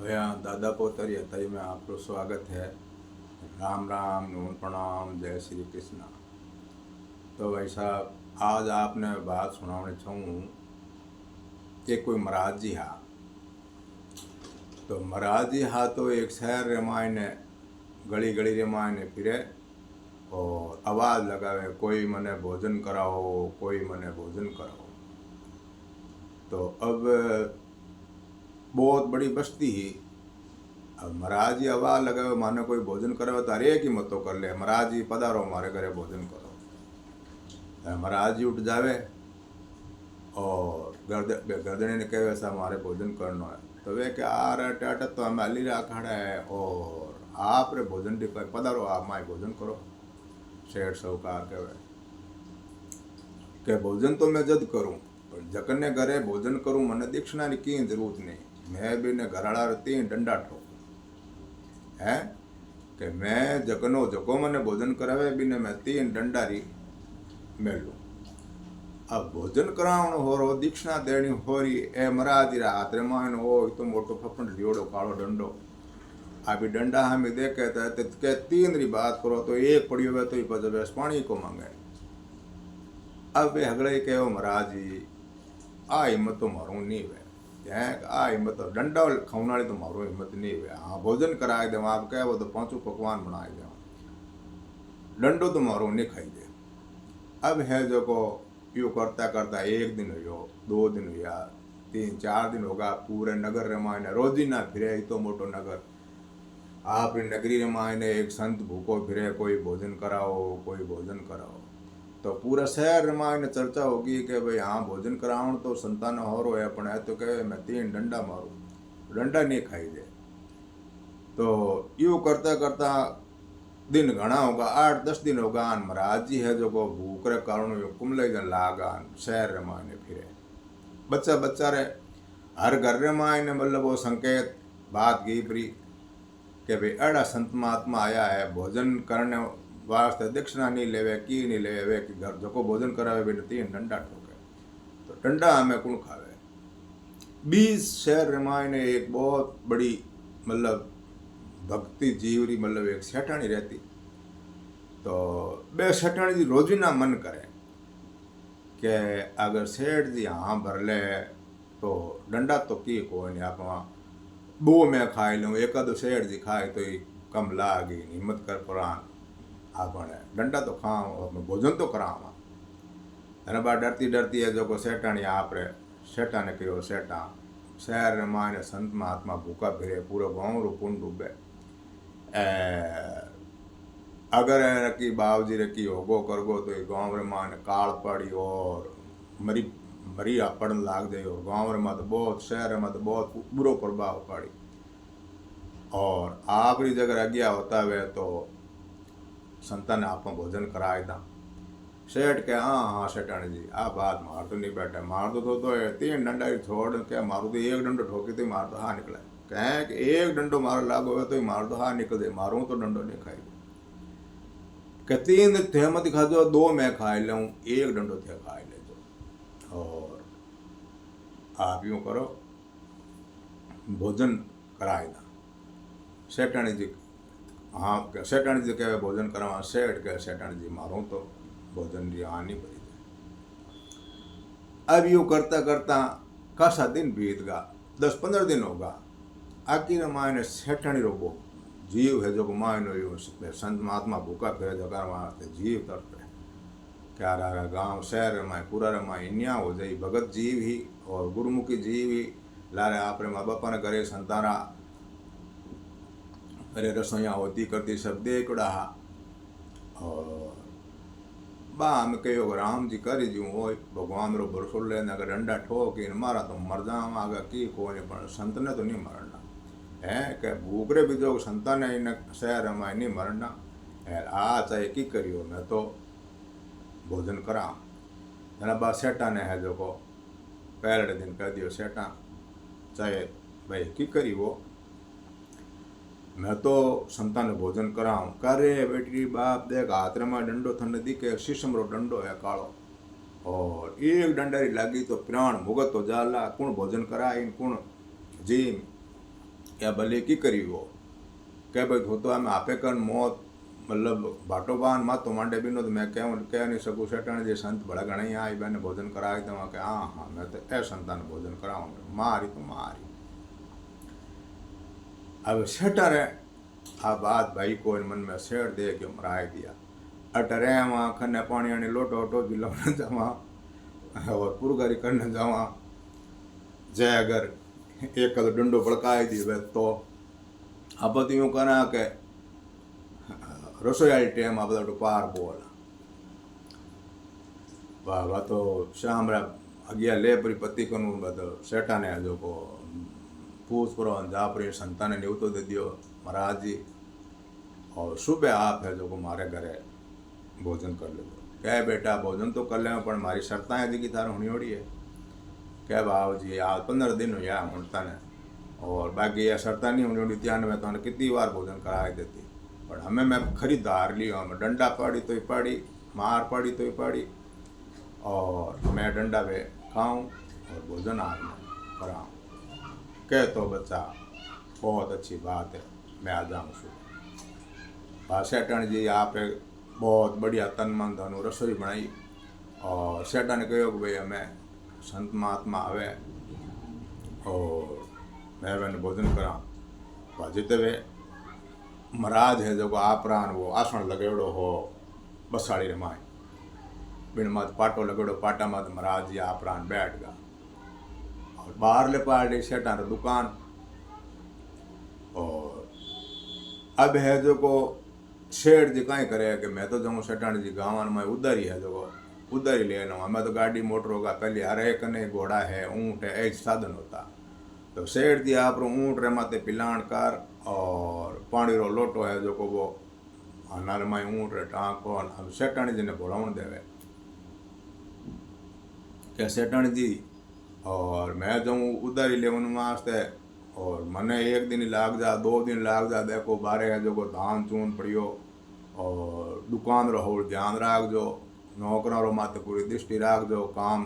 भैया दादा पोतरिया तय में आपको स्वागत है। राम राम नून प्रणाम जय श्री कृष्ण। तो भाई साहब आज आपने बात सुनाने चाहूँ कि कोई महाराज जी हा। तो महाराज जी हा तो एक शहर रे मायने गली गली रे मायने फिरे और आवाज़ लगावे कोई मने भोजन कराओ कोई मने भोजन कराओ। तो अब बहुत बड़ी बस्ती ही। अब महाराज जी आवाज़ लगावे माने कोई भोजन करे तो हरेक ही मतो कर ले महाराज जी पधारो हमारे घरे भोजन करो। महाराज जी उठ जावे और गर्दने ने कहे वैसा हमारे भोजन करना है। तो वे क्या आ रहा टाटा तो हमें अली रहा खड़ा है और आप रे भोजन डी पर पधारो आप माए भोजन करो। शेठ साहूकार कहे के भोजन तो मैं जद करूँ पर जकने घरे भोजन करूँ मने दीक्षिणा की की जरूरत नहीं। मैं भी ने घराड़ा तीन डंडा ठोक है कि मैं जकनो जको मने भोजन करावे भी ने मैं तीन डंडा री मेल लूँ। अब भोजन करावण हो रो दीक्षिणा देनी हो रही ए महाराज रा हाथ रे मायन हो तो मोटो फपंड लियोड़ो कालो डंडो अभी डंडा हमें देखे तो के तीन री बात करो तो एक पड़ियो वे तो ही बस पानी को मांगे। अब वे हगड़े कहो महाराज जी आ हिम्मत तो मारू नहीं वे आ हिम्मत तो डंडा खाने वाली तो मारो हिम्मत नहीं वे। हाँ भोजन कराए दे आप कहो तो पांचों पकवान बनाए दे डंडो तो मारो नहीं खाई दे। अब है जो को यो करता करता एक दिन हो दो दिन हुआ तीन चार दिन होगा पूरे नगर रे मायने रोजी ना फिरे तो मोटो नगर आप नगरी रे मायने एक संत भूखो फिरे कोई भोजन कराओ कोई भोजन कराओ। तो पूरा शहर रे मायने चर्चा होगी कि भाई हाँ भोजन करावण तो संतान हो रो है पण है तो कहे मैं तीन डंडा मारू डंडा नहीं खाई दे। तो यो करता करता दिन घना होगा 8-10 दिन होगा महाराज जी है जो को भूख रे कारण कुमले जन लागा शहर रे मायने फिरे बच्चा बच्चा रे हर घर रे मायने मतलब वो संकेत बात की प्री कि भाई अड़ा संत महात्मा आया है भोजन करने वास्ते दक्षिणा नहीं लेवे की नहीं लेवे वे कि घर जो को भोजन करावे भी तीन डंडा ठोके। तो डंडा हमें कौन खावे 20 शहर रे मायने एक बहुत बड़ी मतलब भक्ति जीवरी मतलब एक सेठाणी रहती। तो बे सेठाणी जी रोजीना मन करे कि अगर सेठ जी हाँ भर ले तो डंडा तो की को नहीं आप दो मैं खाई लूँ एक आधो सेठ जी खाए तो ही कम लागी हिम्मत कर पुरान आपने डंडा तो खाओ भोजन तो करावा। अरे बा डरती डरती है जो को सेठाणी आप रे सेठा ने कहो सेठा शहर रे मायने संत महात्मा भूखा फिरे पूरा गाँव रो कुंड डूबे अगर रखी बाबूजी रखी होगो करगो तो ये गाँव रे माने काल पड़ी और मरी मरी पड़न लाग जाए और गाँव रे तो बहुत शहर में तो बहुत बुरो प्रभाव पड़ी और आपरी जगह अज्ञा होता हुए तो संतान आप भोजन कराए था। सेठ के हाँ हाँ सेठाणी जी आप बात मार तो नहीं बैठे मार दो तो तीन डंडा छोड़ के मारू तो एक डंडो ठोकी तो मार दो हाँ निकले कहें कि एक डंडो मार लागो तो ही मार दो हाँ निकल दे मारूँ तो डंडो नहीं खाई कि तीन थे मत खा दो दो मैं खाई लूँ एक डंडो थे खाई ले दो और आप यूँ करो भोजन कराए था। सेठाणी जी हाँ सेठाणी जी कहे भोजन करवा सेठ कहे सेठाणी जी मारूँ तो भोजन जी हाँ नहीं भरी दे। अब यूँ करता करता खासा दिन बीत गा 10-15 दिन होगा आखिर मायने सेठाणी रोबो जीव है जो मायनो यो संत महात्मा भूखा फिरे जगह मारते जीव तड़पे क्या रहा गाँव शहर में पूरा रमाय इन्या हो जाई भगत जीव ही और गुरुमुखी जीव ही लारे आप माँ बापा ने करे संतारा अरे रसोइया होती करती सब देखड़ा और बा हम कहो राम जी कर जू हो भगवान रो भरोसो लेने अगर डंडा ठोक मारा तो मर जावा आगे की को नहीं संत ने तो नहीं मरना है कि भूखरे भी जो संतान है इन शहर में नहीं मरना है आ चाहे की करियो मैं तो भोजन करा जना बा सेठा ने है जो को पहले दिन कह दियो सेठा चाहे भाई की करी वो मैं तो संतान भोजन कराऊँ करे बेटी बाप देख हाथ में डंडो थन दिखे शीशम रो डंडो है कालो और एक डंडारी लगी तो प्राण मुगत तो जाला कुण भोजन करा इन कुण जी या भले की करी वो कह भाई हो तो हमें आपे कर मौत मतलब भाटो बान मा तो मांडे बिनो तो मैं कह नहीं सकूँ सेठाणी जी संत बड़ा घना ही आई मैंने भोजन कराई तो वहाँ के हाँ मैं तो ए संतान भोजन कराऊंगा मारी तो मारी। अब सेटर है आ बात भाई को मन में सेठ दे के मराए दिया अटरे वहाँ खन्ने पानी आने लोटो ऑटो जिलाने जावा और पुरगारी करने जावा जय अगर एक कद डंडो पड़काई दी वे तो अब तो यूँ करा के रसोई टाइम आप पार बोल वाह तो शाम अगिया ले परी पति कनु बद सेठा ने जो को पूछ परो जा परी संतान ने न्यूतो दे दियो महाराज जी और सुबह आप है जो को मारे घरे भोजन कर लो कह बेटा भोजन तो कर ले पर मारी शर्तां है जी की थार होनी होड़ी है कह बाबू जी आज 15 दिन हो या मुड़ता ने और बाकी यह शर्तां नहीं होनी होड़ी त्यान में तो कितनी बार भोजन करा देती पर हमें मैं खरीदार लियो हमें डंडा पाड़ी तो ही पाड़ी मार पाड़ी तो ही पाड़ी और मैं डंडा पे खाऊं और भोजन आप में कराऊँ कह तो बच्चा बहुत अच्छी बात है मैं आ जाऊँ सु सेठन जी आप बहुत बढ़िया तन मन धन रसोई बनाई और सेठा ने कहो कि भाई हमें संत महात्मा आवे और मैं मैंने भोजन करा जिते वे महाराज है जो आपरान वो आसन लगेड़ो हो बसाड़ी रे माए बिन मत पाटो लगेड़ो पाटा मत महाराज जी आपरान बैठ गया और बाहर ले पाड़ी सेठा रे दुकान और अब है जो को शेठ जी कहीं करे कि मैं तो जाऊँ सेठानी जी गाँव में उधर ही है जो उधर ही ले लूँ मैं तो गाड़ी मोटर होगा पहले हर एक ने घोड़ा है ऊँट है ऐसे साधन होता तो सेठ जी आप ऊँट रे माते पिलाण कर और पानी रो लोटो है जो को वो अनार में ऊँट रे टाँको अब सेठानी जी ने बोलावन देवे क्या सेठानी जी और मैं जाऊँ उधर ही लेवन वास्ते और मने एक दिन लाग जा 2 दिन लाग जा देखो बारे है जो को धान चून पड़ियो और दुकान रो ध्यान राख जो नौकरा रो माते पूरी दृष्टि राख जो काम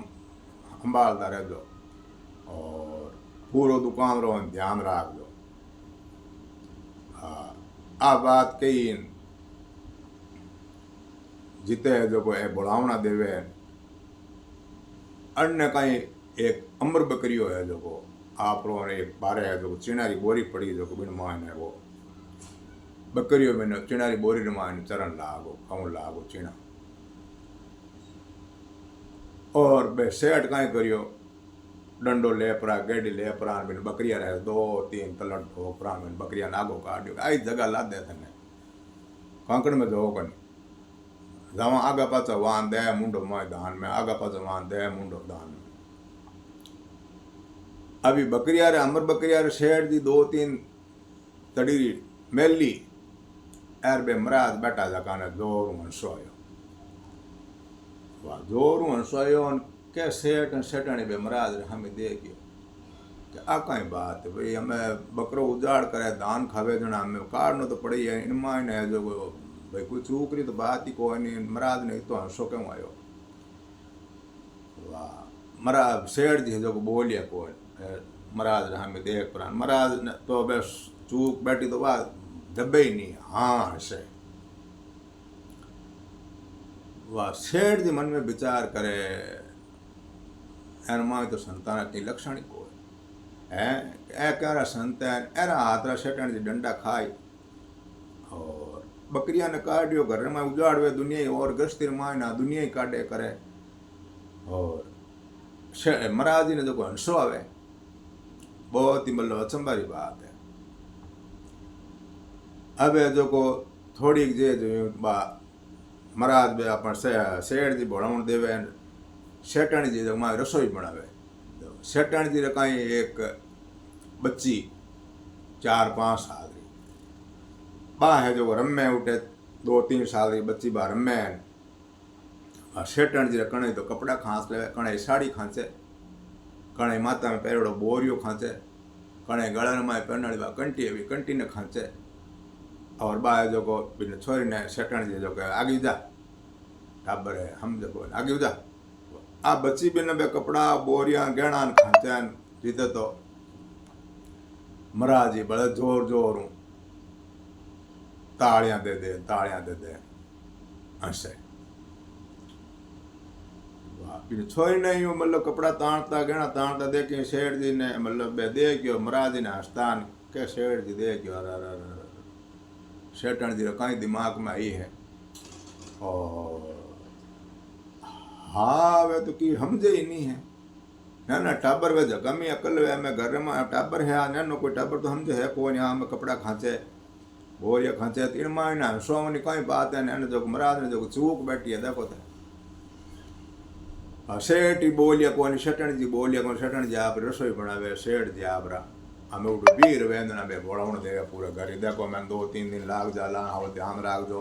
संभालता रह जो और पूरो दुकान रो ध्यान राख जो आ बात कही जीते है जो को बुलावना देवे अन्य कहीं एक अमर बकरियो है जो को आप लोगों ने एक बारे है जो चिनारी बोरी पड़ी जो बिन मान है वो बकरियों में चिनारी बोरी मान चरण लागो खाऊं लागो चिना और बे सेठ कहीं करियो डंडो ले परा गेडी ले परा बिन बकरिया रहे 2-3 तलट ठोकरा बिन बकरिया नागो काटियो आई जगह ला दे थने कांकड़ में जो कन जवा आगा पाचा वान दे मुंडो मैदान में आगा पाचा वान दे मुंडो दान में अभी बकरिया रे अमर बकरिया रे शेर दी 2-3 तड़ी मेली एर बे मराज बैठा जाकाने जोर हंसोयो वाह जोर हंसोयो के सेठ सेठानी बे मराज रे हमें देखियो कि आ कई बात है भाई हमें बकरो उजाड़ करे धान खावे जना हमें काटनो तो पड़ी है इनमा ने जो भाई कोई चूकरी तो बात ही कोई नहीं मराज ने तो हंसो क्यों आयो वाह मराज सेठ जी जो बोलिया कोई महाराज हमें देख प्राण महाराज ने तो बस चूक बैठी तो बात दबे ही नहीं हाँ से वाह सेठ जी मन में विचार करे एनमा तो संतान की लक्षण को है ए क्या संत है एरा हाथरा सेठन जी डंडा खाई और बकरिया ने काटियो घर में उजाड़वे दुनिया और गश्ती माय ना दुनिया ही काटे करे और महाराज जी ने जो हंसो आवे बहुत ही मतलब अचंबारी बात है अब जो को थोड़ी जे जो महाराज बे अपन सेठ जी भोलावण देवे सेठानी जी जो माँ रसोई बनावे सेठानी जी कहीं एक बच्ची 4-5 साल की बा है जो रमे उठे 2-3 साल की बच्ची बा रमे सेठानी जी कणे तो कपड़ा खांस ले कणे साड़ी खांचे कणे माता में पहरेड़ो बोरियो खांचे कणे गलन में पहनड़ी बा कंटी एवी कंटी ने खांचे और बा जो को बिन छोरी ने सेठन जी जो के आगे जा टाबर है हम जो आगे जा आ बच्ची बिन बे कपड़ा बोरिया गहना खांचे जीते तो महाराज जी बड़े जोर जोर हूँ तालियां दे दे हंसे छोरी नहीं हूँ मतलब कपड़ा ताणता गहना ताणता देखे शेठ जी ने मतलब दे गयो महाराज जी ने हंसता के शेठ जी दे गयो अरे शेठन जी कहीं दिमाग में आई है और हाँ वे तो की समझे ही नहीं है ना ना टाबर वे जगह में अकल वे मैं घर में टाबर है ना कोई टाबर तो समझे है कौन यहाँ में कपड़ा खांचे बोरिया खांचे तीन महीना सोनी कई बात है ना जो महाराज ने जो चूक बैठी है देखो तो सेठ ही बोलिया कौन शटण जी बोलिया कौन शटण जी आप रसोई बनावे सेठ जी आप हमें उठ बीर वेंदना बे बोलावण देगा पूरा घर देखो मैं 2-3 दिन लाग जाला आओ ध्यान राख जो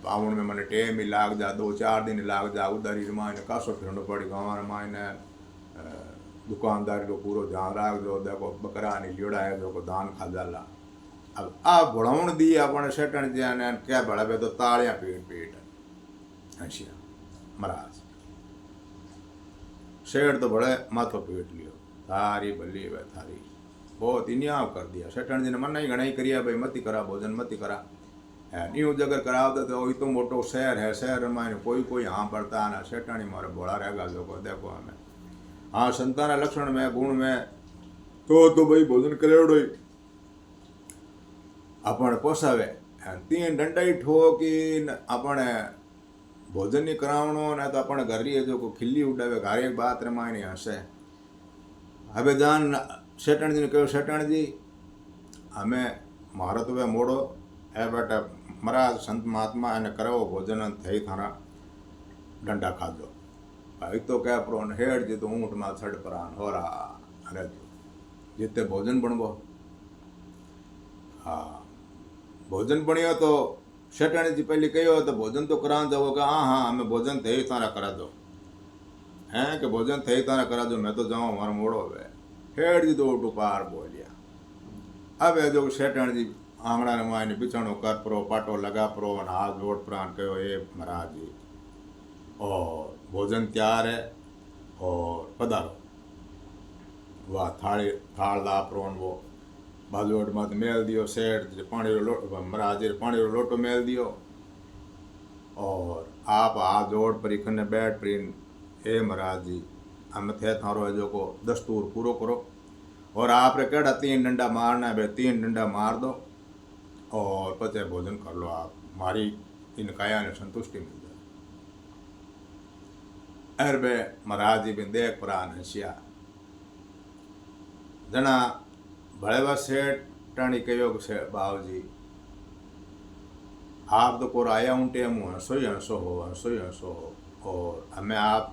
आवन में मैंने टेम ही लाग जा 2-4 दिन लाग जा उधर ही मायने कासो फिरनो पड़ी गाँव मायने दुकानदार को पूरा ध्यान राख जो देखो बकरा नहीं जोड़ा है जो को दान खा जाला अब आप बोलावण दी अपने शटण जी ने क्या बड़ा बे तो तालियां पीट हंसिया महाराज शेर तो बड़े माथो पीट लियो थारी भली वे थारी बहुत इन्याव कर दिया सेठन जी ने मना ही घना ही करिया भाई मती करा भोजन मती करा है न्यूज अगर करावते तो वही तो मोटो शहर है शहर में कोई हाँ पड़ता ना सेठानी मारे बोला रहेगा जो को देखो हमें हाँ संतान लक्षण में गुण में तो भाई भोजन करेड़ो ही अपन पोसावे तीन डंडा ही ठोकी अपने भोजन नहीं करावणो ना तो अपने घर ही जो को खिल्ली उड़ावे घर एक बात रमाय नहीं हंसे हमें जान सेठण जी ने कहो सेठण जी हमें मारो तो वे मोड़ो है बेटा महाराज संत महात्मा ने करो भोजन थई थारा डंडा खा दो भाई तो क्या प्रो हेड जी तो ऊँट में छड़ परान हो रहा अरे जितने भोजन बनबो हाँ भोजन बनियो तो सेठण जी पहले कहो तो भोजन तो करा जाओगे हाँ हमें भोजन थे तारा करा दो हैं कि भोजन थे तारा करा दो मैं तो जाऊँ हमारा मोड़ो वे हेड जी तो पार बोलिया अब जो सेठण जी आंगणा ने मायने बिछाणो कर परो पाटो लगा परो हाथ जोड़ प्राण कहो ए महाराज जी और भोजन तैयार है और पधारो वाह थाल ला परो वो बाजू मत मेल दियो सेठ पानी महाराज पानी रो लोटो मेल दियो और आप हाथ जोड़ पर इखने बैठ प्रीन हे महाराज जी हम थे थारो है जो को दस्तूर पूरो करो और आप रे केड़ा 3 डंडा मारना है 3 डंडा मार दो और पचे भोजन कर लो आप मारी इन काया ने संतुष्टि मिल जाए अरबे महाराज जी बिन देख प्राण हंसिया जना भड़ेवा सेठ टाणी कहो से बाबू जी आप तो कोर आया उनटे मुँह हंसो ही हंसो हो और हमें आप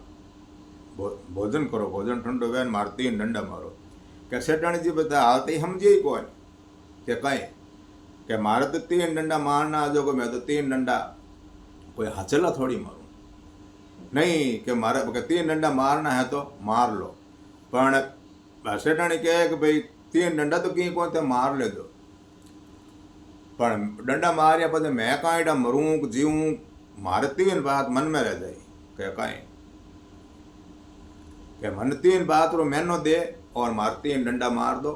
भोजन करो भोजन ठंडो गया मार 3 डंडा मारो क्या सेठाणी जी बता हालते ही समझे ही कौन क्या कहें क्या मारे तो 3 डंडा मारना आ जाओगे मैं तो 3 डंडा कोई हचला थोड़ी मारूं नहीं कि मारे 3 डंडा मारना है तो मार लो पर सेठाणी कहे कि भाई 3 डंडा तो कहीं कौन थे मार ले दो पर डंडा मारिया पद मैं कांईडा मरूं जीवूं मारे 3 बात मन में रह जाए क्या कहें कि मन 3 बात रो मैनो दे और मार 3 डंडा मार दो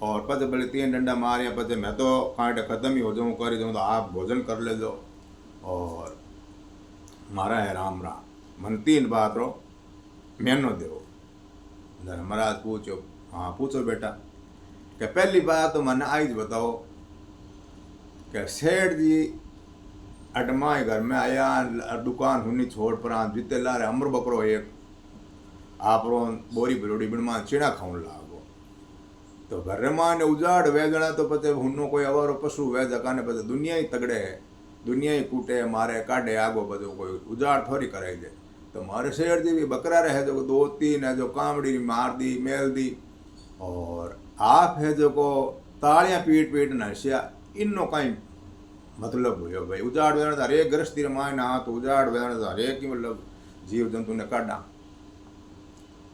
और पचे भले 3 डंडा मारिया पचे मैं तो कांटे खत्म ही हो जाऊँ कर जाऊँ तो आप भोजन कर ले दो और मारा है राम मन 3 बात रो मैनो दो महाराज पूछो हाँ पूछो बेटा क्या पहली बात तो मैंने आज बताओ क्या सेठ जी अटमाए घर में आया दुकान हुनी छोड़ पर जीते ला रहे अमर बकरो एक आप बोरी बिरोड़ी बिनमा चीड़ा खाऊं लागो तो घर माने उजाड़ वे जणा तो पते हुनो कोई अवारो पशु वे जका ने पते दुनिया ही तगड़े है दुनिया ही कूटे मारे काटे आगो पते कोई उजाड़ थोड़ी कराई दे तो मारे शेर जी भी बकरा रहे जो 2-3 है जो कामड़ी मार दी मेल दी और आप है जो को तालियां पीट नशिया इनो कहीं मतलब हुयो भाई उजाड़ वेण हर एक गृहस्थी रमाय ना तो उजाड़ वेण हर एक ही मतलब जीव जंतु ने काटा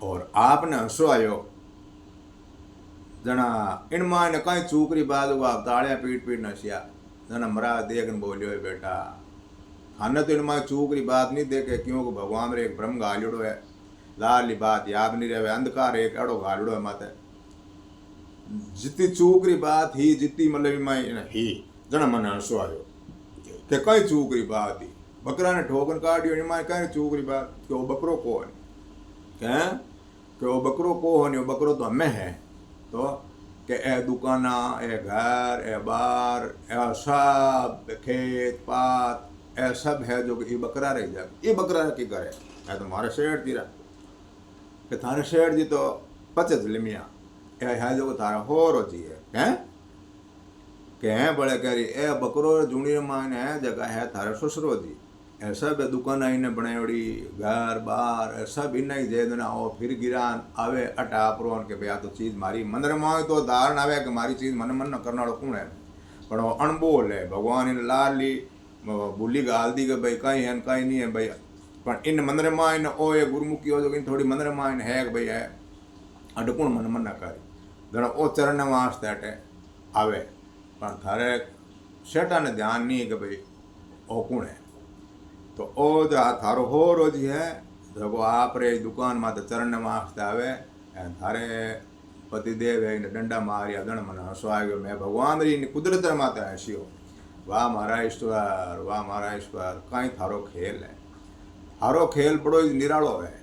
और आपने हंसो आयो जना इन माँ ने कहीं चूकरी बाजू आप तालियां पीट नशिया जना महाराज देखन बोलियो है बेटा खाने तो इन माँ चूकरी बात नहीं देखे क्योंकि भगवान रे एक ब्रह्म गालिड़ो है लाली बात याद नहीं रहे अंधकार एक अड़ो गालिड़ो है माते जितनी चूकरी बात ही जितनी मतलब मैं ही जना मन हंसो आयो કે કઈ છોકરી બા હતી બકરાને ઠોકર કાઢ્યો એમાં કઈ છોકરી બા કે ઓ બકરો કોણ કે ઓ બકરો કોણ ઓ બકરો તો અમે હે તો કે એ દુકાના એ ઘર એ બાર એ सब खेत पात ए सब है जो ये बकरा रह जाए ये बकरा की करे है तो मारे शेर तीरा कि थारे शेर जी तो पचत लिमिया ए है जो थारा हो रोजी है કે હે બળે કરી એ બકરો જૂણી માં હે જગા હે થારે સસરો जी એ सब दुकान आईने बनावड़ी घर बार सब इन ही जे ना ओ फिर गिरान आवे अटा प्रोन के भाई आ तो चीज मारी मंदिर में तो धारण आवे कि मारी चीज मन मन न करनाड़ो कौन है पण वो अणबोल है भगवान ने लाली बोली गाल दी के भाई कहीं है कहीं नहीं है भाई पण इन मंदिर में इन ओ ये गुरुमुखी हो जो इन थोड़ी मंदिर में इन है कि भाई है अडकुण मन मन न करी जण ओ चरण वास्ते अटे आवे पण थारे शेटा ने ध्यान नहीं कि भाई ओ कौन है तो ओ जो थारो हो रोजी है जो आप रे दुकान में तो चरण वास्ते आवे थारे पतिदेव है डंडा मारिया गण मन हसो आ गयो मैं भगवान री कुदरत माते हसियो वाह मारा ईश्वर कहीं थारो खेल है हारो खेल बड़ो निरालो है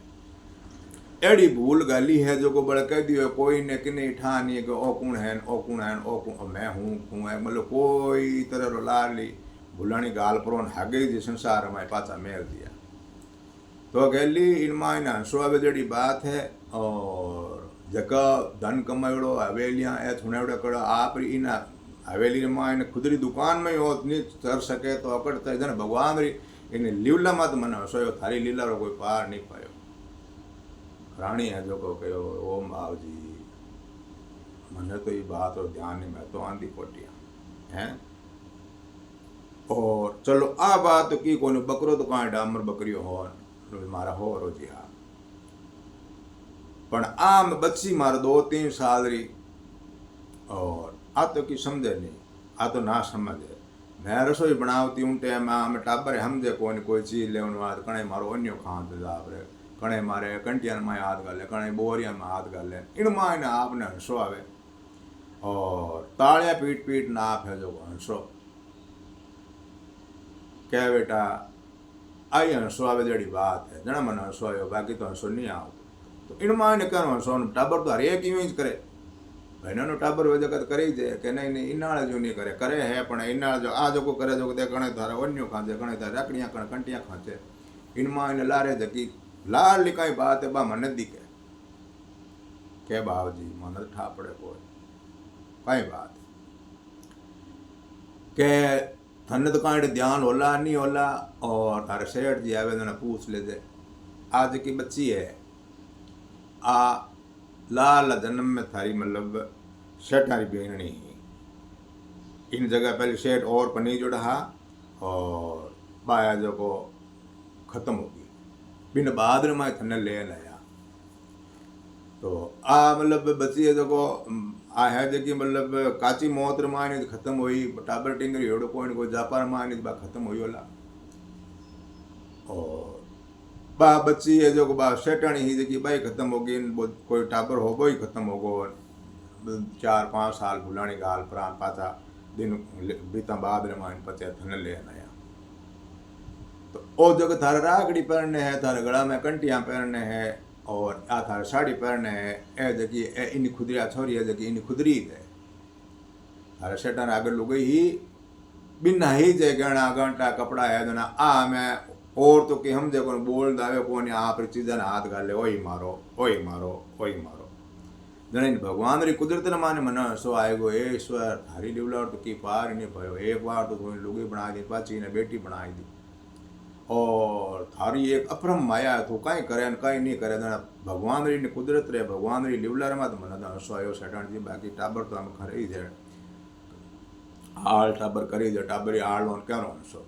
एड़ी भूल गाली है जो को बड़ कह दियो कोई ने किने ठा नहीं कि ओ कौन है ओ कौन है ओ कौन मैं हूँ है मतलब कोई तरह रो लाली भूलानी गाल परोन हागे जी संसार में पाचा मेल दिया तो गली इनमें इन हंसवावे जड़ी बात है और जगह धन कमायोड़ो हवेलियाँ ए छुनेवड़े कड़ो आप इन हवेली में इन खुदरी दुकान में हो नहीं कर सके तो अकड़ता इधर भगवान री इन लीला मत मन हंसो थारी लीला रो कोई पार नहीं पायो रानी है जो को कहो ओम भाव जी मैंने तो ये बात और ध्यान नहीं मैं तो आंधी पोटिया हैं और चलो आ बात तो की कोई बकरो तो कहाँ डामर बकरियो हो मारा हो रोजी हाँ पण आ मैं बच्ची मार 2-3 साल री और आ तो की समझे नहीं आ तो ना समझे मैं रसोई बनावती हूँ टाइम में टाबर समझे कोई चीज ले कणे मारो अन्यो खान तो जाब रे कणे मारे कंटियन में हाथ गाले कणे बोरिया में हाथ गाले इनमें इन्हें आपने हंसो आवे और तालियां पीट पीट ना आप है जो हंसो क्या बेटा आई हंसो आवे जड़ी बात है जना मन हंसो आयो बाकी तो हंसो नहीं आओ तो इनमें इन्हें क्या हंसो टाबर तो हर एक यूं करे भाई नानो टाबर वे जगत करे जे कि नहीं नहीं इनाल जो नहीं करे करे है पण इनाल जो आ जो करे जो दे कणे थारा वन्यो खांचे कणे थारा राकड़ियां कणे कंटियां खांचे इनमें इन्हें लारे जकी लाल लिखाई बात है बा मन दिखे के बाव जी मन ठा पड़े कोई कई बात के थने तो कहीं ध्यान होला नहीं होला और थारे सेठ जी आवे तो पूछ ले दे आज की बच्ची है आ लाल जन्म में थारी मतलब सेठारी बेननी इन जगह पहले सेठ और पनी जुड़ा और बाया जो को खत्म हो गई बिन बहादुर में थने ले लाया तो आ मतलब बची है जो आ है जकी मतलब काची मौत मानी खत्म हुई टाबर टिंगरी एड़ो कोई जापार मानी बा खत्म हुई होला और बा बच्ची है जो बा सेटाणी ही जकी बाई खत्म हो गई कोई टाबर हो गई खत्म हो गो 4-5 साल भूलानी गाल प्राण पाचा दिन बीता बहादुर मानी पचे थने ले लाया तो ओ जगह थारे रागड़ी पहनने है थारे गला में कंटियां पहनने है और आ थारे साड़ी पहनने है ए जगी ए इन खुदरिया छोरी है जगी इन खुदरी है थारे सेटा आगे लुगई ही बिना ही जे गणा घंटा कपड़ा है ना आ मैं और तो कि हम जे को बोल दावे कोनी आप चीज़न हाथ गाले ओही मारो ओही मारो ओही मारो जने भगवान री कुदरत ने माने मन सो आएगो ए ईश्वर थारी लीला तो की पार नहीं भयो एक बार तो कोई लुगई बना दी पाची ने बेटी बनाई दी और थारी एक अपरम माया तो कहीं करे कहीं नहीं करे भगवान री कुदरत रे भगवान री लीवला रे तो मन हंसो आयो सेठाण जी बाकी टाबर तो हम खरी जे आल टाबर करी जे टाबरी आल लोन क्यारो हंसो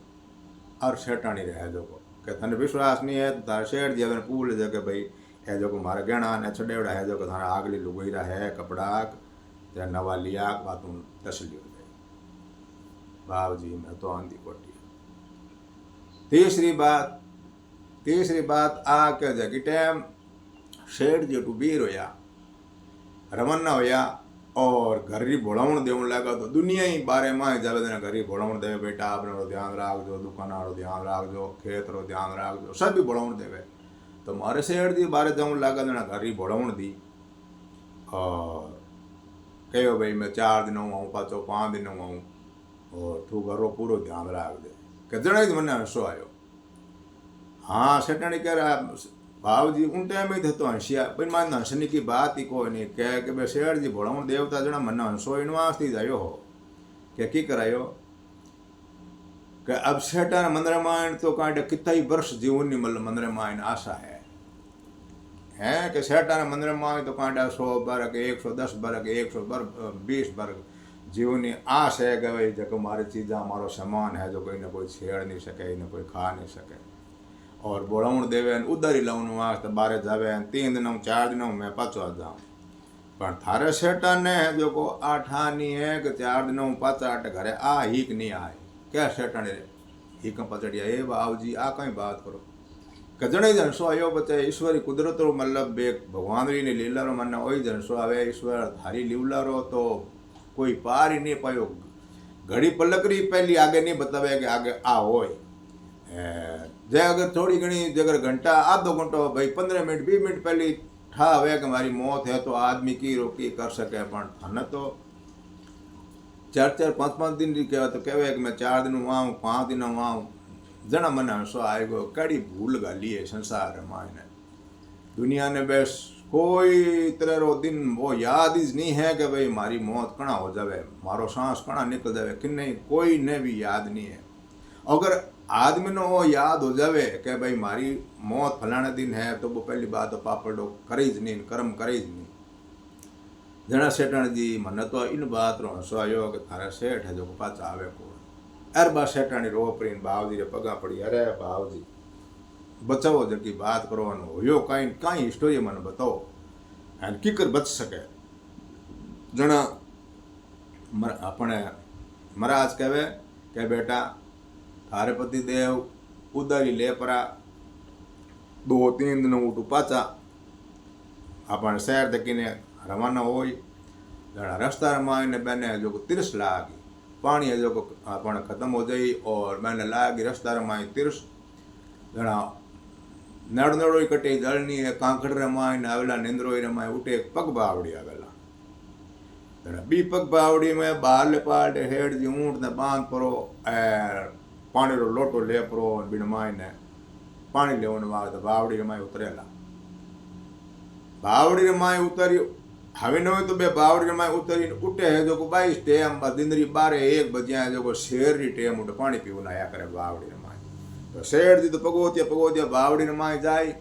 और सेठाणी रहे जो के थने विश्वास नहीं है तार शेठ जी अगर पूल जे के भाई है जो मारे गहना ने छडेवड़ा है जो थारा आगली लुगई है कपड़ा ते नवा लिया बातों तसली हो गई बाब जी मैं तो आंधी कोटी तीसरी बात आ क्या जगी टाइम शेठ जी टू बीर होया रमन्ना होया और घर री भोलावण देवण लगा तो दुनिया ही बारे माए जावे देना घर री भोलावण देवे, बेटा आपने ध्यान राखजो, दुकान रो ध्यान राखजो, खेत रो ध्यान राखजो, सब भी भोलावण देवे। तो मारे शेर दी बारे जाऊँ लगा देना घर री भोलावण दी और कहो भाई मैं 4 दिन आऊँ पाचो 5 दिन आऊँ और तू घर रो पूरो ध्यान राख दे। के जने मने हंसो आयो। हाँ सेठानी कह रहा भाव जी उन टाइम ही थे तो हंसिया भाई मान हंसने की बात ही कोई नहीं। कह के भाई शेर जी भोलावण देवता जना मन हंसो इनवास थी जायो हो के की करायो कि अब सेठा मंदिर में तो कांटे कितना ही वर्ष जीवन नहीं मतलब मंदिर में आशा है कि सेठा मंदिर में तो कांटे 100 वर्ग 110 वर्ग 120 वर्ग जीवन की आश है कि भाई जो मारी चीज़ा मारो सामान है जो कोई ना कोई छेड़ नहीं सके ना कोई खा नहीं सके। और भोलावण देवे उधर ही लाऊन वास्ते बारे जावे 3 दिन 4 दिन मैं पाचो आ जाऊँ। पर थारे सेठा ने जो को आठा नहीं है कि 4 दिन पाचा आटे घरे आ हीक नहीं आए क्या सेठा ने हीक पचड़िया ए बाबू जी आ कहीं बात करो कजने जनसो आयो बचे ईश्वरी कुदरत रो मतलब एक भगवान री ने लीला रो मन वही जनसो आवे ईश्वर थारी लीला रो तो कोई पार ही नहीं पायो। घड़ी पलकरी पहली आगे नहीं बतावे कि आगे आ होय जे अगर थोड़ी घनी अगर घंटा आधो घंटो भाई 15 मिनट 20 मिनट पहली ठा हुए कि हमारी मौत है तो आदमी की रोकी कर सके पण थाने तो 4 5 दिन कहवा तो कहवे कि मैं 4 दिन आऊँ 5 दिन आऊँ जना मन हंसो आएगो। कड़ी भूल गाली है संसार मायने दुनिया ने बस कोई तरह रो दिन वो याद ही नहीं है कि भाई मारी मौत कणा हो जावे मारो सांस कणा निकल जावे कि नहीं कोई ने भी याद नहीं है। अगर आदमी ने वो याद हो जावे कि भाई मारी मौत फलाने दिन है तो वो पहली बात तो पापड़ो करे ज नहीं कर्म करे ज नहीं। जना सेठण जी मन तो इन बात रो हंसो आयो कि थारा सेठ है जो पाचा आवे को अर बा सेठानी रो परीन बावजी रे पगा पड़ी अरे बावजी बचाओ जकी बात करो हो कहीं कहीं स्टोरी मन बताओ एंड की कर बच सके। जना अपने महाराज कहवे के बेटा थारे पति देव उधर ही ले परा 2-3 दिन उठू पाचा अपन शहर तकीने रवाना हो रस्ता में मैंने जो तिरस लागी पानी है जो अपन खत्म हो जाई और मैंने लागी रस्ता में तिरस जना नड़ नड़ो कटे जलनी है कांकड़ रमाय आवेला निंद्रो रमाय उठे पग बावड़ी आवेला जना बी पग बावड़ी में बाल पाट हेड जी ऊँट ने बांध परो पानी रो लोटो ले परो बिन माय ने पानी लेवन वाग तो बावड़ी रमाय उतरेला बावड़ी रमाय उतरी हवे न तो बे बावड़ी रमाय उतरी उठे है जो को 22 टेम दिनरी 12-1 बजे जो को शेर री टेम उठ पानी पीवन आया करे बावड़ी रमाय तो शेर जी तो पगोतिया बावड़ी रमाय जाए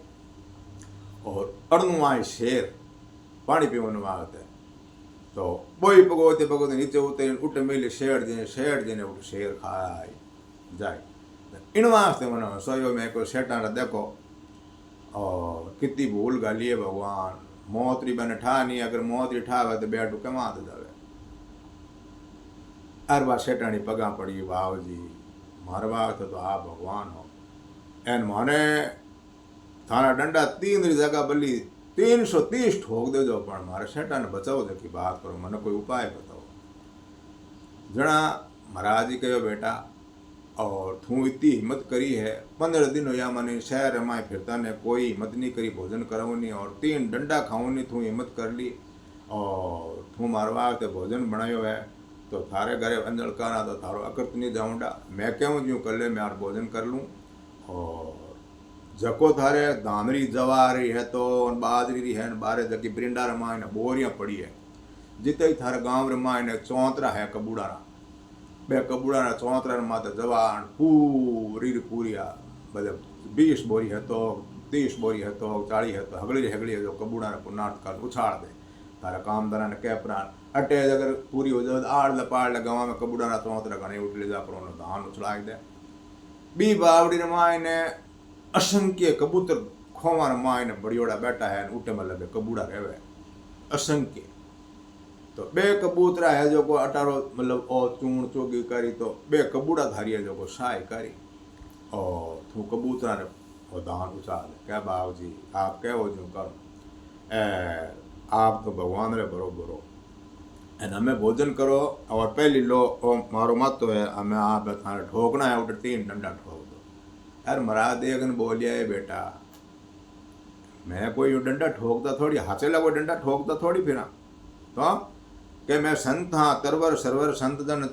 और अड़नु आए शेर पानी पीवन वागते तो बोई पगोते नीचे उतरी उठ मिले शेर जी ने उठ शेर खाए जाए इन वास्ते मनो सोयो में को सेठा देखो और कितनी भूल गाली है भगवान मौतरी बने ठा नहीं अगर मौतरी ठावे तो बैठू कमा दे जावे। अरबा सेठानी पगा पड़ी भाव जी मारवा तो आप भगवान हो एन माने थाना डंडा 3 जगह बली 330 ठोक दे जो पण मारे सेठा ने बचाओ जो की बात करो मने कोई उपाय बताओ। जना महाराज जी कहो बेटा और तू इतनी हिम्मत करी है 15 दिन या मैंने शहर में फिरता ने कोई हिम्मत नहीं करी भोजन कराऊनी और 3 डंडा खाऊनी तू हिम्मत कर ली और तू मारवा के भोजन बनायो है तो थारे घरे अंजल करा तो थारो अकर्त नहीं जाऊँगा मैं क्यों यूँ कर ले मैं यार भोजन कर लूँ। और जको थारे धानरी जवारी है तो बाजरी री है बारे जकी ब्रिंडा रमाय ने बोरियाँ पड़ी है जिते ही थारे गाँव रमाय ने चौंतरा है कबूड़ा बे कबूड़ा चौंतरा माते जवान पूरिया मतलब 20 बोरी है तो 30 बोरी है तो 40 है तो हगड़ी है जो कबूड़ा ने पुनाट कर उछाड़ दे तारा कामदारा ने कह प्राण अटे अगर पूरी हो जाए आड़ लपाड़ लगावा में कबूड़ा चौंतरा गणे उठ ले जा पर धान उछलाई दे। बी बावड़ी रमाय ने असंख्य कबूतर खोवा रमाय ने बड़ियोड़ा बैठा है उठे मतलब कबूड़ा रहे असंख्य तो 2 कबूतरा है जो को अटारो मतलब और चूण चोगी करी तो 2 कबूड़ा धारी है जो को साय करी और तू कबूतरा ने और दान उछाल क्या बाबू जी आप कहो जो करो आप तो भगवान रे बरोबर हो एंड हमें भोजन करो और पहली लो और मारो मत तो है हमें आप ठोकना है उधर 3 डंडा ठोक दो। यार मरा देगन बोलिया है बेटा मैं कोई यूं डंडा ठोकता थोड़ी हाथेला कोई डंडा ठोकता थोड़ी फिर तो कि मैं संत हाँ तरवर सरवर संत जन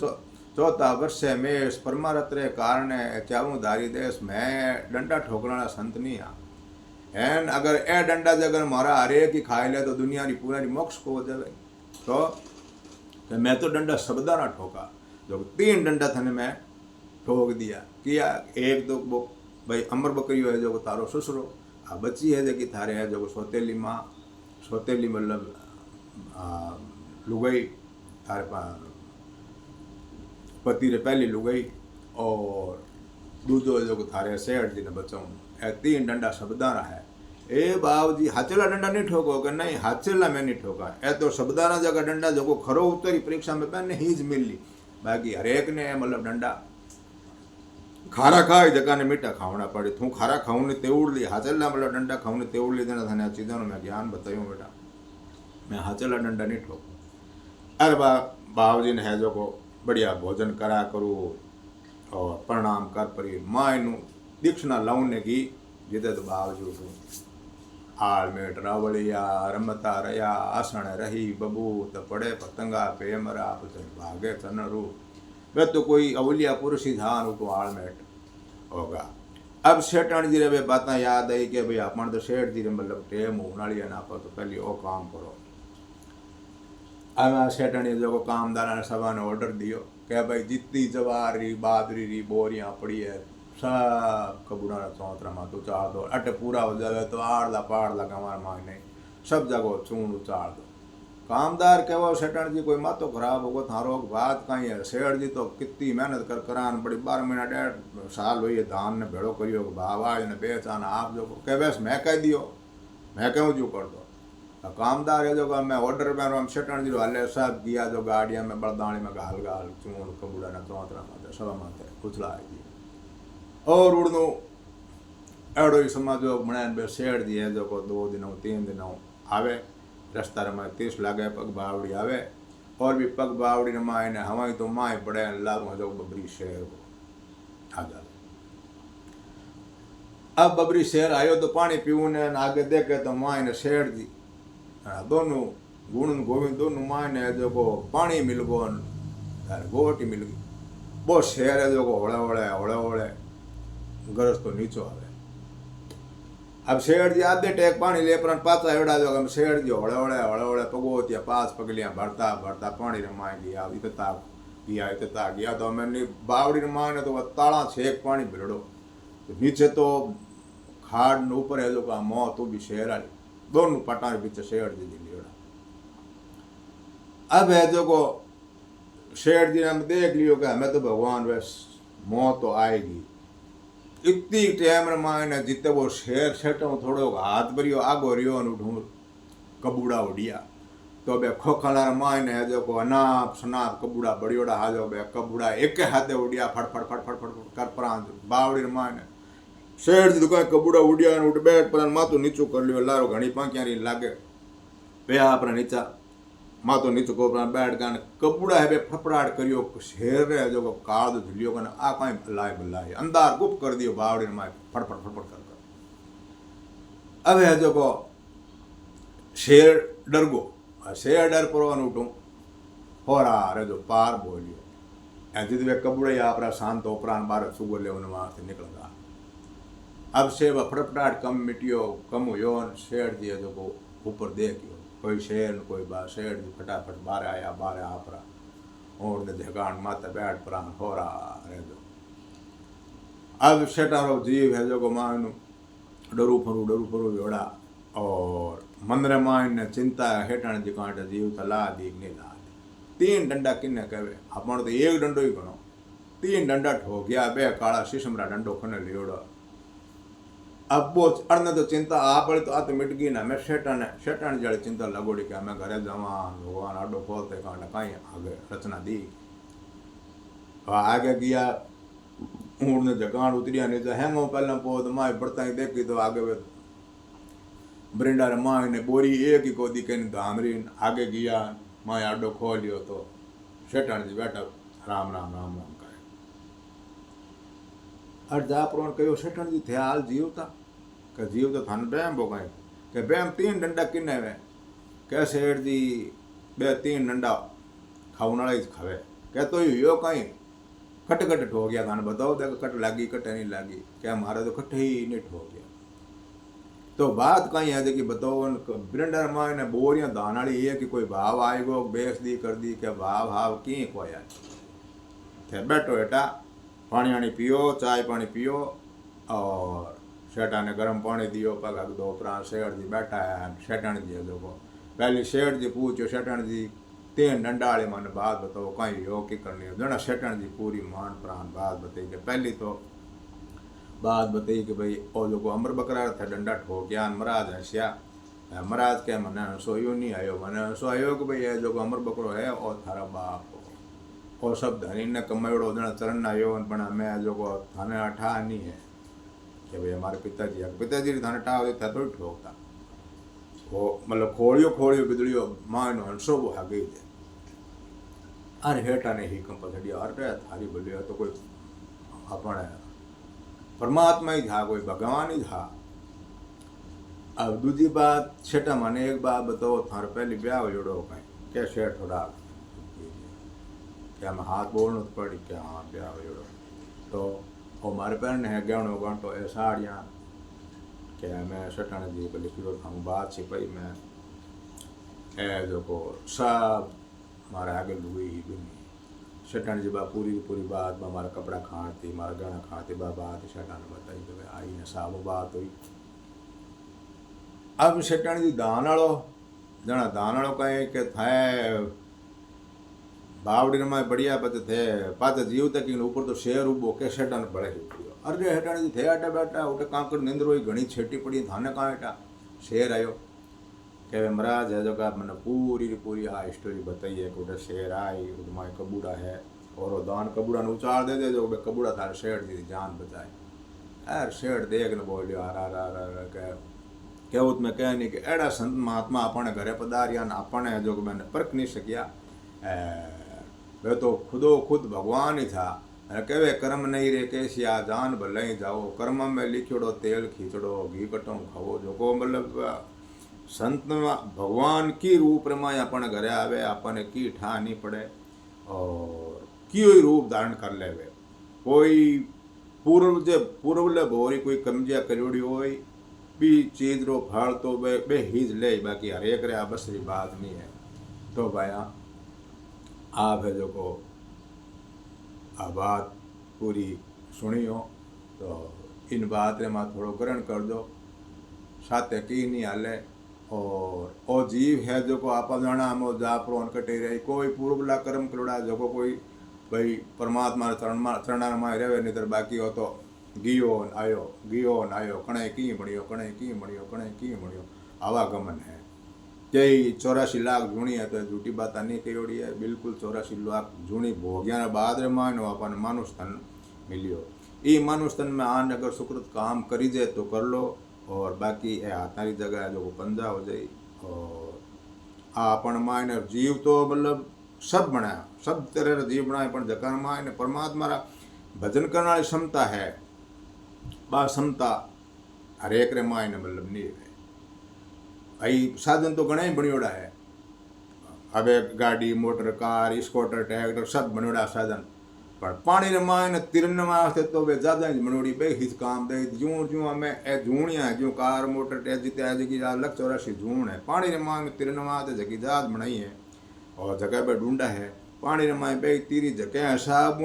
चौथा वर्ष है मैं इस परमारथ रे कारण चावू धारी देश मैं डंडा ठोकना संत नहीं हाँ एन अगर ए डंडा जगन मारा हरे की खाई ले तो दुनिया की पूरा मोक्ष को जावे तो मैं तो डंडा शब्दा ना ठोका जो 3 डंडा थने मैं ठोक दिया किया। एक तो वो भाई अमर बकरी है जो तारो ससुरो आ बच्ची है जो कि थारे है जो सोतेली माँ सोतेली मतलब लुगाई थारे पति रे पहली लुगाई और दूजो जो थारे सेठ जी ने बचाऊँ ए 3 डंडा शब्दारा है। ए बाब जी हाथेला डंडा नहीं ठोको कि नहीं हाथेला में नहीं ठोका ए तो शब्दारा जगह डंडा जो खरो उतरी परीक्षा में पहने ही ज मिली बाकी हरेक ने मतलब डंडा खारा खाए जगह ने मीठा खावना पड़े तू खारा खाऊं ने तेवड़ ली हाथेला मतलब डंडा खाऊं ने तेवड़ ली देना थाने चीज़ों में ज्ञान बताऊँ बेटा मैं हाथेला डंडा नहीं ठोकूँ। अरे बाबू जी ने है जो को बढ़िया भोजन करा करूँ और प्रणाम कर परी माँ इन दीक्षिणा लाउने की जिते तो बावजूद आल मेट रावलिया रमता रया आसण रही बबूत पड़े पतंगा पेमरा भागे चनरू वे तो कोई अवलिया पुरुष ही था तो आल मेट होगा। अब सेठान जी रे बात याद आई कि भाई अपन तो सेठ जी मतलब टेम उनाली ना तो पहले वो काम करो। अब सेठानी जो कामदार ने सभा ने ऑर्डर दियो कि भाई जितनी जवारी बादरी री बोरियां पड़ी है सब कबूड़ा चौतरा में तो चाड़ दो अटे पूरा हो जाए तो आड़ला पाड़ला गंवार मांग नहीं सब जगह चूंड उचाड़ दो। कामदार कहो सेठन जी कोई मातो खराब होगो थारो बात कहीं है सेठ जी तो कितनी मेहनत कर करान बड़ी 12 महीना 1.5 साल हुई है धान ने भेड़ो करियो भावा ने बेचान आप जो कह बस मैं कह दियो मैं कहूँ जू कर दो कामदार है जो मैं ऑर्डर में हम सेठन जी हाले सब दिया जो गाड़िया में बड़दाणी में गाल गाल चूंड कबूड़ा ने चौतरा माते सब माते उछला दी और उड़नो एड़ो ही समाजो बनाए बे सेठ जी है जो को 2 दिन 3 दिन आवे रस्ता में 30 लागे पग बावड़ी आवे और भी पग बावड़ी ने माए ने हवाई तो माए पड़े लागू जो बबरी शहर को आ जा। अब बबरी शहर आयो तो पानी पीऊ ने आगे देखे तो माए ने सेठ जी दोनों गुण गोविंद दोनों माए ने जो को पानी मिल गो गोटी मिल गई वो शहर है जो को होड़े होड़े गरज तो नीचो आवे। अब शेठ जी आधे टेक पानी ले पर पाचा एवड़ा जो हम शेठ जी होड़े पगोतिया 5 पगलियां भरता भरता पानी रमाए गया इतना गया तो मैंने बावड़ी रमाए ने तो ताला 6 पानी भिड़ो तो नीचे तो खाड़ ऊपर है जो का मोह तो भी शेर आली दोनों पटाने बीच शेठ जी लियोड़ा। अब है जो को शेठ जी ने हम देख लियो कि हमें तो भगवान वैस मोह तो आएगी इतनी टाइम रमाने जिते वो शेर सेटो थोड़ो हाथ भरियो आगो रियो ढूंढ कबूड़ा उड़िया तो बे खोखला रमाने जो को अनाप शनाप कबूड़ा बड़ियोड़ा हाजो बे कबूड़ा एक हाथे उड़िया फट फट फट फट फट कर प्रांत बावड़ी रमाने शेर जी दुकान कबूड़ा उड़िया उठ बैठ पर मातो नीचो कर लियो लारो घणी पांक्यारी लागे बे अपना नीचा मातो नीचो को बैठ गाने कबूड़ा है बे फफड़ाट करियो शेर रे जो काल झुलियो कने आ काई बल्लाए अंदार गुप कर दियो बावड़ी में फटफट फटफट कर अब है जो को शेर डर गो शेर डर पर उठूं होरा रे जो पार बोलियो ए जिद वे कबूड़े आपरा शांत उपरान बार सुगो ले उन वहां से निकल गया। अब से फटफटाट कम मिटियो कम हुयो शेर जी जो को ऊपर देखियो कोई शेर कोई बा शेर जी फटाफट बाहर आया आपरा और जगान माता बैठ प्राण हो रहा रह दो। अब शेटारो जीव है जो को मान डरू फरू जोड़ा और मंदरे मान ने चिंता हेठण जी कांटे जीव तला दी नहीं ला 3 डंडा किन्ने कहे अपन तो 1 डंडो ही गणो 3 डंडा ठो गया बे काला शीशमरा डंडो खने लियोड़ो। अब वो अड़ने तो चिंता आ पड़ी तो आते मिट गई ना मैं शेटान जड़े चिंता लगोड़ी कि मैं घरे जावा भगवान आडो खोलते कांटे कहीं आगे रचना दी आगे गया ऊँट जगान उतरिया नहीं तो हैंगो पहले पोत माए बढ़ता ही देखी तो आगे वे ब्रिंडा माए ने बोरी एक ही को दी कहीं धामरी आगे गया मैं आडो खोलियो तो शेटाण जी बैठा राम राम राम राम करे। अर जापरोन कहो शेटाण जी थे हाल जीवता के जीव तो थाने बैम बो कहीं के बैम 3 डंडा किन्ने वे के शेठ जी बे 3 डंडा खावन वाला ही खावे के तो यो कहीं कट कट ठो गया थाने बताओ देखो कट लागी कट नहीं लागी क्या मारे तो कट ही नहीं ठो गया। तो बात कहीं है कि बताओ ब्रेंडर माँ ने बोरियां दान वाली है कि कोई भाव आएगो बेच दी कर दी क्या भाव हाव की कोई आए थे बैठो बेटा पानी वानी पियो चाय पानी पियो और शेठा ने गर्म पानी दियो पग अग दो प्राण शेठ जी बैठा है शेठाण जी देखो पहले शेठ जी पूछो शेठाण जी 3 डंडा वाले मन बात बताओ कहीं हो की करनी हो जना शेठाण जी पूरी मान प्राण बात बताई कि पहली तो बात बताई कि भाई ओ जो अमर बकरा था डंडा ठोकिया महाराज हंसिया महाराज के मन हंसो यो नहीं आयो मन हंसो आयो कि भाई ये जो अमर बकरो है और थारा बाप और सब धनी ने कमायोड़ो जना चरण आयो पण मैं जो थाने अठा नहीं है कि भाई हमारे पिताजी थाने अठा होते था तो ठोकता वो मतलब खोड़ियो बिदड़ियो माँ हंसो वो हागे दे अरे हेठा ने ही कंप छड़िया अरे थारी बोलियो तो कोई अपने परमात्मा ही था कोई भगवान ही था। अब दूसरी बात छठा माने एक बात बताओ थार पहली ब्याह हो जोड़ो कहीं क्या शेठ थोड़ा क्या मैं हाथ बोलना तो पड़ी क्या हाँ ब्याह हो जोड़ो तो वो हमारे पैर ने है गहणो घंटो ए साड़ियाँ क्या मैं शठाण जी को लिखियो था बात छिपाई मैं ए जो को सब मारे आगे लुई ही भी नहीं शठाण जी बा पूरी बात बा हमारा कपड़ा खाती हमारा गहना खाती बा बात शठाण ने बताई कि भाई आई ने साब बात हुई। अब शठाण जी दान वालो जना दान वालो कहे कि थाए बावड़ी में बढ़िया बच थे पाच जीव तक ऊपर तो शेर उबो के शठाण बड़े ही अरे हेठाण जी थे आटा बैठा उठे कांकड़ निंद्र हुई घनी छेटी पड़ी थाने कहाँ हेठा शेर आयो के महाराज है जो का मैंने पूरी आ स्टोरी बताई है कि उठे शेर आई माए कबूड़ा है और वो दान कबूड़ा ने उचार दे जो कबूड़ा था शेर जी जान बचाए यार शेर देख ने बोलियो आर के उसमें कह नहीं कि एड़ा संत महात्मा अपने घरे पधारिया अपने जो मैंने परख नहीं सकिया वे तो खुद भगवान ही था कहे कर्म नहीं रे कैसिया जान भले ही जाओ कर्म में लिखियोड़ो तेल खींचड़ो घी कटो खाओ जो को मतलब संत भगवान की रूप में अपने घरे आवे अपने की ठा नहीं पड़े और की रूप धारण कर ले कोई पूर्व भोरी कोई कमजिया करोड़ी हो भी चीज रो फल तो बे हीज ले बाकी हर एक रे बसरी बात नहीं है। तो भाया आप है जो को आ बात पूरी सुनी हो तो इन बात रे मां थोड़ो ग्रहण कर दो साथ की नहीं हाले और ओ जीव है जो को आप जाना मो जापरो कटे रही कोई पूर्वला कर्म करोड़ा जो को कोई भाई परमात्मा चरण में रहे नहीं तो बाकी हो तो गियो आयो कणे की बणियो आवागमन है कई 84 लाख जूनी है तो झूठी बात नहीं कही है बिल्कुल 84 लाख जूनी भोग्या बाद रे मानो अपन मानुस्तन मिलियो ये मानुस्तन में आन अगर सुकृत काम करी जाए तो कर लो और बाकी ए हाथारी जगह जो पंजा हो जाए और अपन मायने जीव तो मतलब सब बनाया सब तरह जीव बनाए पर जकर मायने परमात्मा भजन करने वाली क्षमता है बा क्षमता हर एक रे मायने मतलब नहीं है भाई साधन तो घना ही बनियोड़ा है अब गाड़ी मोटर कार स्कूटर ट्रैक्टर सब बनियोड़ा साधन पर पानी रे मायने तिरन वास्ते तो वे ज्यादा ही बनोड़ी बे हित काम दे जूं हमें ए जूणिया जो कार मोटर टैक्सी त्याजी की 184 जूण है पानी रे मायने तिरन वास्ते जगी जात बनाई है और जगह पे ढूंढा है पानी रे मायने बे तीरी जगह हिसाब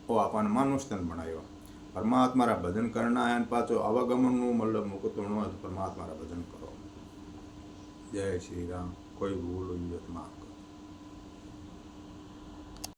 वो अपन मानुस्तन बनायो परमात्मा रा भजन करना है पाछो अवगमन नु मतलब मुकुत परमात्मा रा भजन करो। जय श्री राम। कोई भूल हुई आत्मा